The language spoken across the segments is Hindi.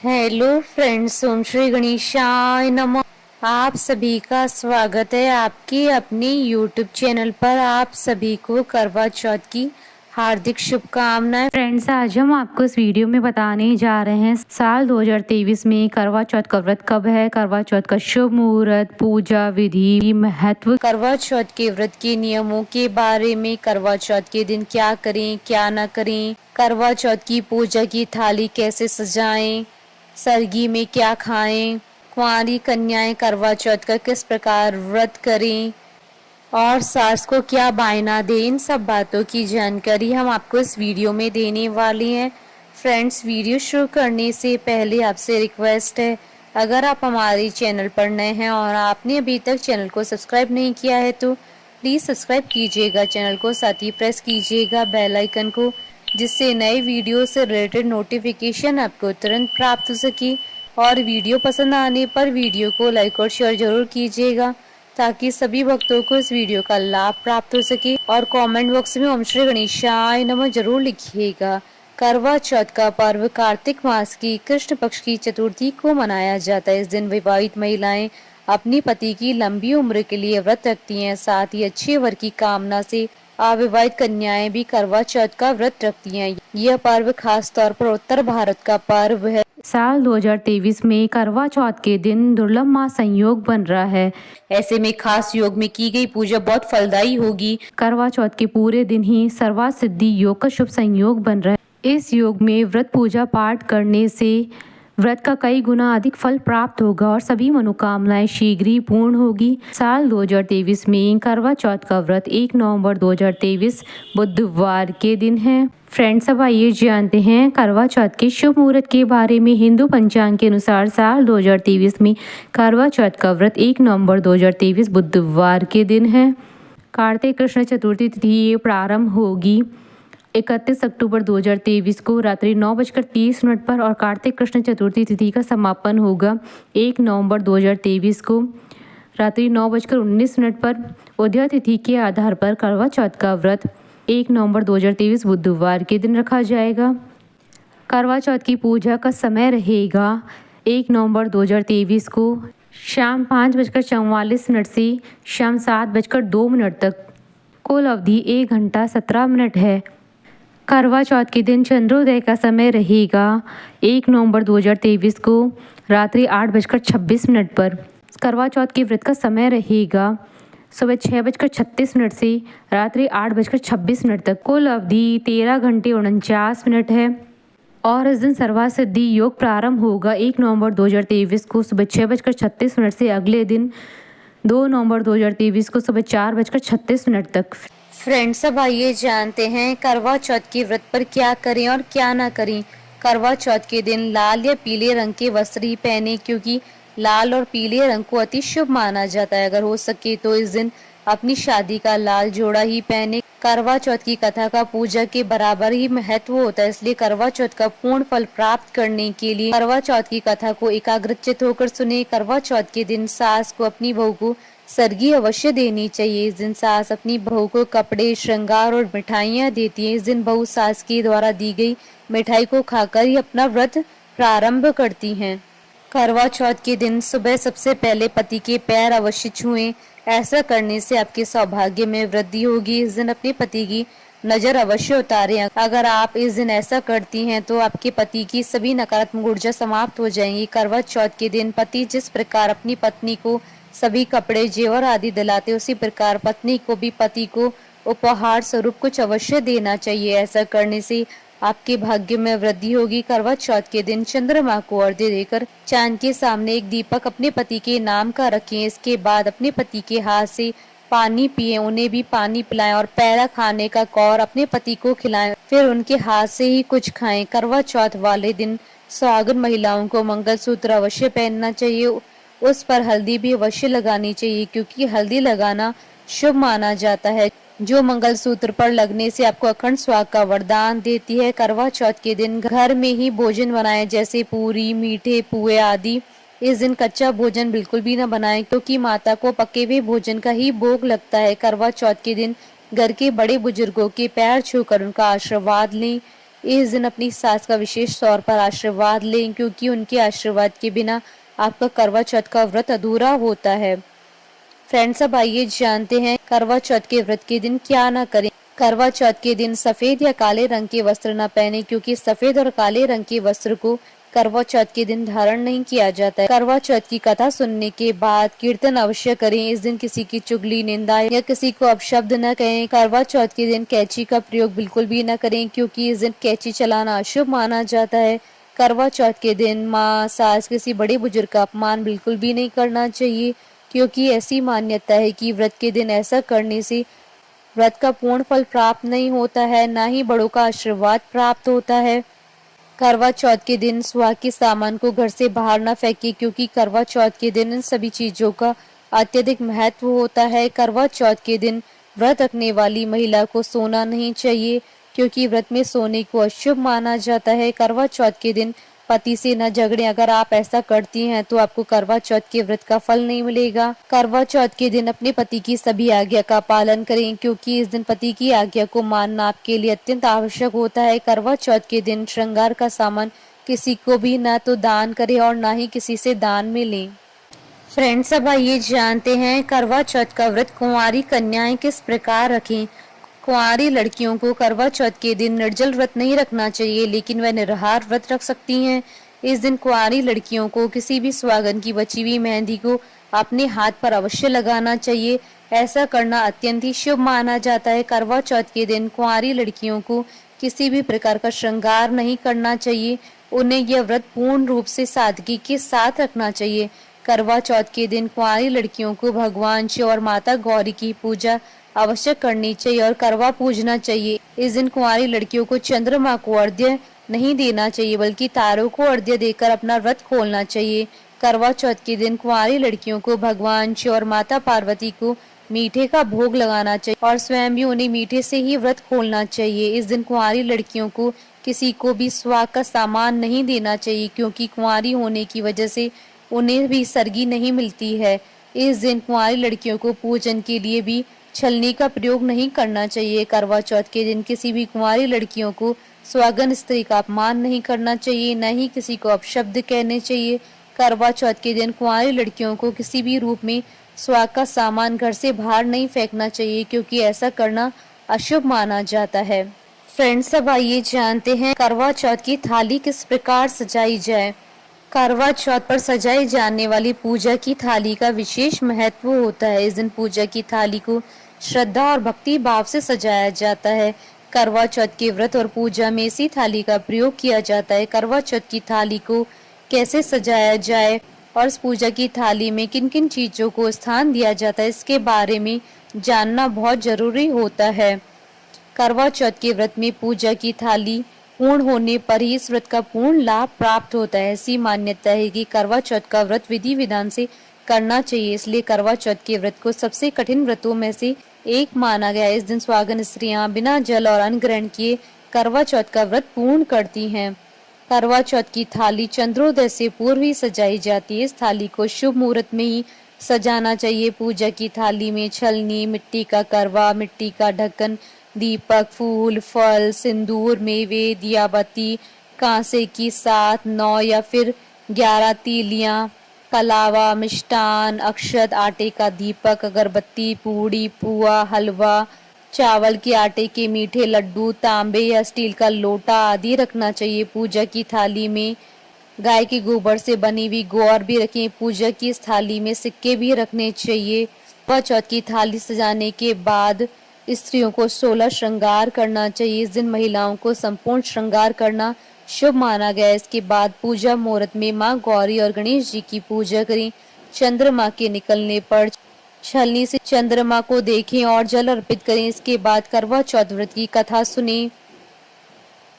हेलो फ्रेंड्स, ओम श्री गणेशाय नमः। आप सभी का स्वागत है आपके अपने यूट्यूब चैनल पर। आप सभी को करवा चौथ की हार्दिक शुभकामनाएं। फ्रेंड्स, आज हम आपको इस वीडियो में बताने जा रहे हैं साल 2023 में करवा चौथ का व्रत कब है, करवा चौथ का शुभ मुहूर्त, पूजा विधि, महत्व, करवा चौथ के व्रत के नियमों के बारे में, करवा चौथ के दिन क्या करें क्या न करें, करवा चौथ की पूजा की थाली कैसे सजाएं, सरगी में क्या खाएं, कुंवारी कन्याएं करवा चौथ का किस प्रकार व्रत करें और सास को क्या बायना दें, इन सब बातों की जानकारी हम आपको इस वीडियो में देने वाले हैं। फ्रेंड्स, वीडियो शुरू करने से पहले आपसे रिक्वेस्ट है, अगर आप हमारे चैनल पर नए हैं और आपने अभी तक चैनल को सब्सक्राइब नहीं किया है तो प्लीज़ सब्सक्राइब कीजिएगा चैनल को, साथ ही प्रेस कीजिएगा बेल आइकन को, जिससे नए वीडियो से रिलेटेड नोटिफिकेशन आपको तुरंत प्राप्त हो सके। और वीडियो पसंद आने पर वीडियो को लाइक और शेयर जरूर कीजिएगा ताकि सभी भक्तों को इस वीडियो का लाभ प्राप्त हो सके। और कमेंट बॉक्स में ओम श्री गणेशाय नमः जरूर लिखिएगा। करवा चौथ का पर्व कार्तिक मास की कृष्ण पक्ष की चतुर्थी को मनाया जाता है। इस दिन विवाहित महिलाएं अपनी पति की लंबी उम्र के लिए व्रत रखती हैं। साथ ही अच्छे वर की कामना से अविवाहित कन्याएं भी करवा चौथ का व्रत रखती हैं। यह पर्व खास तौर पर उत्तर भारत का पर्व है। साल 2023 में करवा चौथ के दिन दुर्लभ माह संयोग बन रहा है। ऐसे में खास योग में की गई पूजा बहुत फलदायी होगी। करवा चौथ के पूरे दिन ही सर्वा सिद्धि योग का शुभ संयोग बन रहा है। इस योग में व्रत पूजा पाठ करने से व्रत का कई गुना अधिक फल प्राप्त होगा और सभी मनोकामनाएं शीघ्र ही पूर्ण होगी। साल 2023 में करवा चौथ का व्रत 1 नवंबर 2023 बुधवार के दिन है। फ्रेंड्स, अब आइए जानते हैं करवा चौथ के शुभ मुहूर्त के बारे में। हिंदू पंचांग के अनुसार साल 2023 में करवा चौथ का व्रत 1 नवंबर 2023 बुधवार के दिन है। कार्तिक कृष्ण चतुर्थी तिथि प्रारंभ होगी 31 अक्टूबर 2023 को रात्रि 9:30 पर और कार्तिक कृष्ण चतुर्थी तिथि का समापन होगा 1 नवंबर 2023 को रात्रि 9:19 पर। उदय तिथि के आधार पर करवा चौथ का व्रत 1 नवंबर 2023 बुधवार के दिन रखा जाएगा। करवा चौथ की पूजा का समय रहेगा 1 नवंबर 2023 को शाम 5:44 से शाम 7:02 तक। कुल अवधि 1 घंटा 17 मिनट है। करवा चौथ के दिन चंद्रोदय का समय रहेगा 1 नवंबर 2023 को रात्रि 8:26 पर। करवा चौथ के व्रत का समय रहेगा सुबह 6:36 से रात्रि 8:26 तक। कुल अवधि 13 घंटे 49 मिनट है और इस दिन सर्वा सिद्धि योग प्रारंभ होगा 1 नवंबर 2023 को सुबह 6:36 से अगले दिन 2 नवंबर 2023 को सुबह 4:36 तक। फ्रेंड्स, अब आइए जानते हैं करवा चौथ के व्रत पर क्या करें और क्या ना करें। करवा चौथ के दिन लाल या पीले रंग के वस्त्र ही पहने, क्योंकि लाल और पीले रंग को अति शुभ माना जाता है। अगर हो सके तो इस दिन अपनी शादी का लाल जोड़ा ही पहने। करवा चौथ की कथा का पूजा के बराबर ही महत्व होता है, इसलिए करवा चौथ का पूर्ण फल प्राप्त करने के लिए करवा चौथ की कथा को एकाग्रचित होकर सुने। करवा चौथ के दिन सास को अपनी बहू को सरगी अवश्य देनी चाहिए। इस दिन सास अपनी बहू को कपड़े, श्रृंगार और मिठाइयाँ देती है। इस दिन बहू सास के द्वारा दी गई मिठाई को खाकर ही अपना व्रत प्रारंभ करती हैं। करवा चौथ के दिन सुबह सबसे पहले पति के पैर अवश्य छुएं। ऐसा करने से आपके सौभाग्य में वृद्धि होगी। इस दिन अपने पति की नजर अवश्य उतारें। अगर आप इस दिन ऐसा करती हैं तो आपके पति की सभी नकारात्मक ऊर्जा समाप्त हो जाएंगी। करवा चौथ के दिन पति जिस प्रकार अपनी पत्नी को सभी कपड़े, जेवर आदि दिलाते, उसी प्रकार पत्नी को भी पति को उपहार स्वरूप कुछ अवश्य देना चाहिए। ऐसा करने से आपके भाग्य में वृद्धि होगी। करवा चौथ के दिन चंद्रमा को अर्घ्य देकर चांद के सामने एक दीपक अपने पति के नाम का रखें। इसके बाद अपने पति के हाथ से पानी पिए, उन्हें भी पानी पिलाएं और पैरा खाने का कौर अपने पति को खिलाएं, फिर उनके हाथ से ही कुछ खाएं। करवा चौथ वाले दिन सुहागन महिलाओं को मंगलसूत्र अवश्य पहनना चाहिए। उस पर हल्दी भी अवश्य लगानी चाहिए, क्योंकि हल्दी लगाना शुभ माना जाता है, जो मंगलसूत्र पर लगने से आपको अखंड सुहाग का वरदान देती है। करवा चौथ के दिन घर में ही भोजन बनाएं, जैसे पूरी, मीठे, पुए आदि। इस दिन कच्चा भोजन बिल्कुल भी न बनाएं, क्योंकि माता को पके हुए भोजन का ही भोग लगता है। करवा चौथ के दिन घर के बड़े बुजुर्गों के पैर छूकर उनका आशीर्वाद लें। इस दिन अपनी सास का विशेष तौर पर आशीर्वाद लें, क्योंकि उनके आशीर्वाद के बिना आपका करवा चौथ का व्रत अधूरा होता है। फ्रेंड्स, अब आइए जानते हैं करवा चौथ के व्रत के दिन क्या ना करें। करवा चौथ के दिन सफेद या काले रंग के वस्त्र न पहने, क्योंकि सफेद और काले रंग के वस्त्र को करवा चौथ के दिन धारण नहीं किया जाता है। करवा चौथ की कथा सुनने के बाद कीर्तन अवश्य करें। इस दिन किसी की चुगली, निंदा या किसी को अपशब्द न कहें। करवा चौथ के दिन कैंची का प्रयोग बिल्कुल भी न करें, क्योंकि इस दिन कैंची चलाना अशुभ माना जाता है। करवा चौथ के दिन माँ, सास, किसी बड़े बुजुर्ग का अपमान बिल्कुल भी नहीं करना चाहिए, क्योंकि ऐसी मान्यता है कि व्रत के दिन ऐसा करने से व्रत का पूर्ण फल प्राप्त नहीं होता है, ना ही बड़ों का आशीर्वाद प्राप्त होता है। करवा चौथ के दिन सुहाग के सामान को घर से बाहर न फेंके, क्योंकि करवा चौथ के दिन इन सभी चीजों का अत्यधिक महत्व होता है। करवा चौथ के दिन व्रत रखने वाली महिला को सोना नहीं चाहिए, क्योंकि व्रत में सोने को अशुभ माना जाता है। करवा चौथ के दिन पति से न झगड़े। अगर आप ऐसा करती हैं तो आपको करवा चौथ के व्रत का फल नहीं मिलेगा। करवा चौथ के दिन अपने पति की सभी आज्ञा का पालन करें, क्योंकि इस दिन पति की आज्ञा को मानना आपके लिए अत्यंत आवश्यक होता है। करवा चौथ के दिन श्रृंगार का सामान किसी को भी न तो दान करें और न ही किसी से दान में लें। फ्रेंड्स, अब आइए जानते हैं करवा चौथ का व्रत कुंवारी कन्याएं किस प्रकार रखें। कुंवारी लड़कियों को करवा चौथ के दिन निर्जल व्रत नहीं रखना चाहिए, लेकिन वह निराहार व्रत रख सकती हैं। इस दिन कुंवारी लड़कियों को किसी भी सुहागन की बची हुई मेहंदी को अपने हाथ पर अवश्य लगाना चाहिए। ऐसा करना अत्यंत ही शुभ माना जाता है। करवा चौथ के दिन कुंवारी लड़कियों को किसी भी प्रकार का श्रृंगार नहीं करना चाहिए। उन्हें यह व्रत पूर्ण रूप से सादगी के साथ रखना चाहिए। करवा चौथ के दिन कुंवारी लड़कियों को भगवान शिव और माता गौरी की पूजा अवश्य करनी चाहिए और करवा पूजना चाहिए। इस दिन कुंवारी लड़कियों को चंद्रमा को अर्घ्य नहीं देना चाहिए, बल्कि तारों को अर्घ्य देकर अपना व्रत खोलना चाहिए। करवा चौथ के दिन कुंवारी लड़कियों को भगवान शिव और माता पार्वती को मीठे का भोग लगाना चाहिए और स्वयं भी उन्हें मीठे से ही व्रत खोलना चाहिए। इस दिन कुंवारी लड़कियों को किसी को भी सुहाग का सामान नहीं देना चाहिए, क्योंकि कुंवारी होने की वजह से उन्हें भी सरगी नहीं मिलती है। इस दिन कुंवारी लड़कियों को पूजन के लिए भी छलनी का प्रयोग नहीं करना चाहिए। करवा चौथ के दिन किसी भी कुंवारी लड़कियों को सुहागन स्त्री का अपमान नहीं करना चाहिए, न ही किसी को अपशब्द कहने चाहिए। करवा चौथ के दिन कुंवारी लड़कियों को किसी भी रूप में सुहाग का सामान घर से बाहर नहीं फेंकना चाहिए, क्योंकि ऐसा करना अशुभ माना जाता है। फ्रेंड्स, अब आइए जानते हैं करवा चौथ की थाली किस प्रकार सजाई जाए। करवा चौथ पर सजाई जाने वाली पूजा की थाली का विशेष महत्व होता है। इस दिन पूजा की थाली को श्रद्धा और भक्ति भाव से सजाया जाता है। करवा चौथ के व्रत और पूजा में इसी थाली का प्रयोग किया जाता है। करवा चौथ की थाली को कैसे सजाया जाए और इस पूजा की थाली में किन किन चीजों को स्थान दिया जाता है, इसके बारे में जानना बहुत जरूरी होता है। करवा चौथ के व्रत में पूजा की थाली पूर्ण होने पर ही इस व्रत का पूर्ण लाभ प्राप्त होता है। ऐसी मान्यता है कि करवा चौथ का व्रत विधि विधान से करना चाहिए, इसलिए करवा चौथ के व्रत को सबसे कठिन व्रतों में से एक माना गया है। इस दिन सुहागन स्त्रियां बिना जल और अन्न ग्रहण किए करवा चौथ का व्रत पूर्ण करती हैं। करवा चौथ की थाली चंद्रोदय से पूर्व ही सजाई जाती है। इस थाली को शुभ मुहूर्त में ही सजाना चाहिए। पूजा की थाली में छलनी, मिट्टी का करवा, मिट्टी का ढक्कन, दीपक, फूल, फल, सिंदूर, मेवे, दिया बत्ती, कांसे की 7, 9 या फिर 11 तीलियां, कलावा, मिष्टान, अक्षत, आटे का दीपक, अगरबत्ती, पूड़ी, पुआ, हलवा, चावल के आटे के मीठे लड्डू, तांबे या स्टील का लोटा आदि रखना चाहिए। पूजा की थाली में गाय के गोबर से बनी हुई गौर भी रखें। पूजा की इस थाली में सिक्के भी रखने चाहिए। करवा चौथ की थाली सजाने के बाद स्त्रियों को 16 श्रृंगार करना चाहिए। इस दिन महिलाओं को संपूर्ण श्रृंगार करना शुभ माना गया है। इसके बाद पूजा मुहूर्त में माँ गौरी और गणेश जी की पूजा करें। चंद्रमा के निकलने पर छलनी से चंद्रमा को देखें और जल अर्पित करें। इसके बाद करवा चौथ व्रत की कथा सुनें।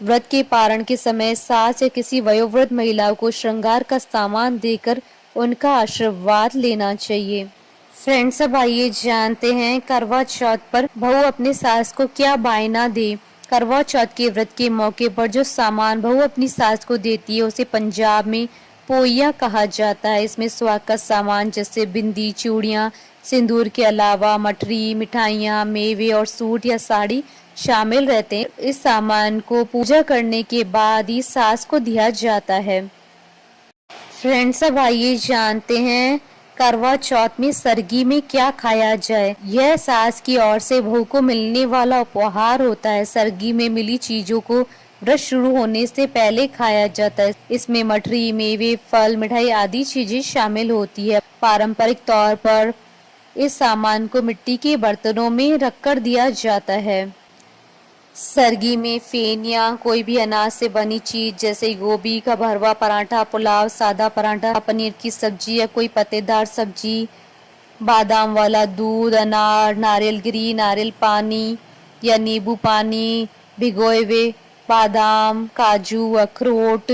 व्रत के पारण के समय सास या किसी वयोवृद्ध महिला को श्रृंगार का सामान देकर उनका आशीर्वाद लेना चाहिए। फ्रेंड्स, अब आइए जानते हैं करवा चौथ पर बहू अपने सास को क्या बायना दे। करवा चौथ के व्रत के मौके पर जो सामान बहू अपनी सास को देती है उसे पंजाब में पोइया कहा जाता है। इसमें सुहाग का सामान जैसे बिंदी, चूड़ियां, सिंदूर के अलावा मठरी, मिठाइयां, मेवे और सूट या साड़ी शामिल रहते हैं। इस सामान को पूजा करने के बाद ही सास को दिया जाता है। फ्रेंड्स, अब आइए जानते हैं करवा चौथ में सरगी में क्या खाया जाए। यह सास की ओर से बहू को मिलने वाला उपहार होता है। सरगी में मिली चीजों को व्रत शुरू होने से पहले खाया जाता है। इसमें मठरी, मेवे, फल, मिठाई आदि चीजें शामिल होती है। पारंपरिक तौर पर इस सामान को मिट्टी के बर्तनों में रखकर दिया जाता है। सरगी में फेन या कोई भी अनाज से बनी चीज जैसे गोभी का भरवा, पराठा, पुलाव, सादा पराठा, पनीर की सब्जी या कोई पत्तेदार सब्जी, बादाम वाला दूध, अनार, नारियल गिरी, नारियल पानी या नींबू पानी, भिगोए हुए बादाम, काजू, अखरोट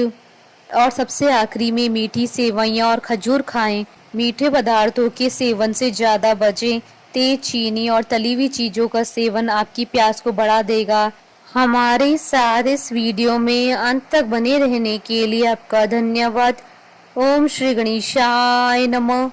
और सबसे आखिरी में मीठी सेवइयां और खजूर खाएं। मीठे पदार्थों के सेवन से ज्यादा बचें। तेज चीनी और तली हुई चीजों का सेवन आपकी प्यास को बढ़ा देगा। हमारे साथ इस वीडियो में अंत तक बने रहने के लिए आपका धन्यवाद। ओम श्री गणेशाय नमः।